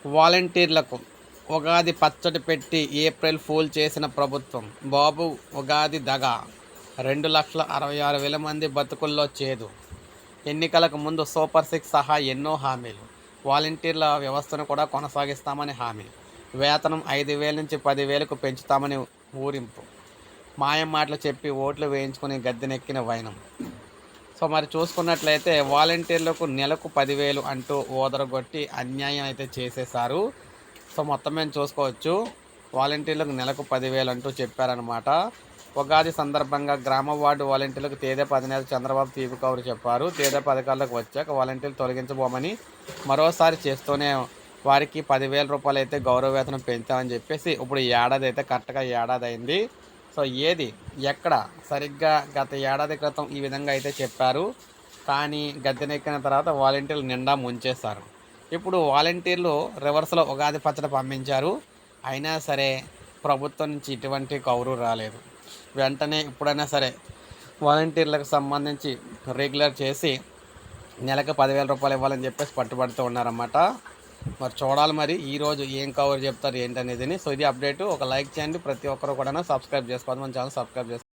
వాలంటీర్లకు ఉగాది పచ్చడి పెట్టి ఏప్రిల్ ఫూల్ చేసిన ప్రభుత్వం. బాబు ఉగాది దగా. 2,66,000 మంది బతుకుల్లో చేదు. ఎన్నికలకు ముందు సూపర్ సిక్స్ సహా ఎన్నో హామీలు. వాలంటీర్ల వ్యవస్థను కూడా కొనసాగిస్తామని హామీ. వేతనం 5,000 నుంచి 10,000కు పెంచుతామని ఊరింపు. మాయం మాటలు చెప్పి ఓట్లు వేయించుకుని గద్దెనెక్కిన వైనం. సో మరి చూసుకున్నట్లయితే వాలంటీర్లకు నెలకు 10,000 అంటూ ఓదరగొట్టి అన్యాయం అయితే చేసేశారు. సో మొత్తం మేము చూసుకోవచ్చు, వాలంటీర్లకు నెలకు 10,000 అంటూ చెప్పారనమాట. ఉగాది సందర్భంగా గ్రామ వార్డు వాలంటీర్లకు తేదేపా అధినేత చంద్రబాబు తీపి కౌరు చెప్పారు. తేదేపా అధికారులకు వచ్చాక వాలంటీర్లు తొలగించబోమని మరోసారి చేస్తూనే వారికి 10,000 రూపాయలు అయితే గౌరవ వేతనం పెంచామని చెప్పేసి ఇప్పుడు ఏడాది అయితే కరెక్ట్గా ఏడాది అయింది. సో ఏది ఎక్కడ సరిగ్గా గత ఏడాది క్రితం ఈ విధంగా అయితే చెప్పారు, కానీ గద్దెనెక్కిన తర్వాత వాలంటీర్లు నిండా ముంచేస్తారు. ఇప్పుడు వాలంటీర్లు రివర్స్లో ఉగాది పచ్చడి పంపించారు, అయినా సరే ప్రభుత్వం నుంచి ఇటువంటి కౌరు రాలేదు. వెంటనే ఇప్పుడైనా సరే వాలంటీర్లకు సంబంధించి రెగ్యులర్ చేసి నెలకు 10,000 రూపాయలు ఇవ్వాలని చెప్పేసి పట్టుబడుతూ ఉన్నారన్నమాట. మరి చూడాలి మరి ఈరోజు ఏం కవర్ చెప్తారు ఏంటనేది. సో ఇది అప్డేట్. ఒక లైక్ చేయండి, ప్రతి ఒక్కరు కూడా సబ్స్క్రైబ్ చేసుకోవాలి, మన ఛానల్ సబ్స్క్రైబ్ చేసుకోండి.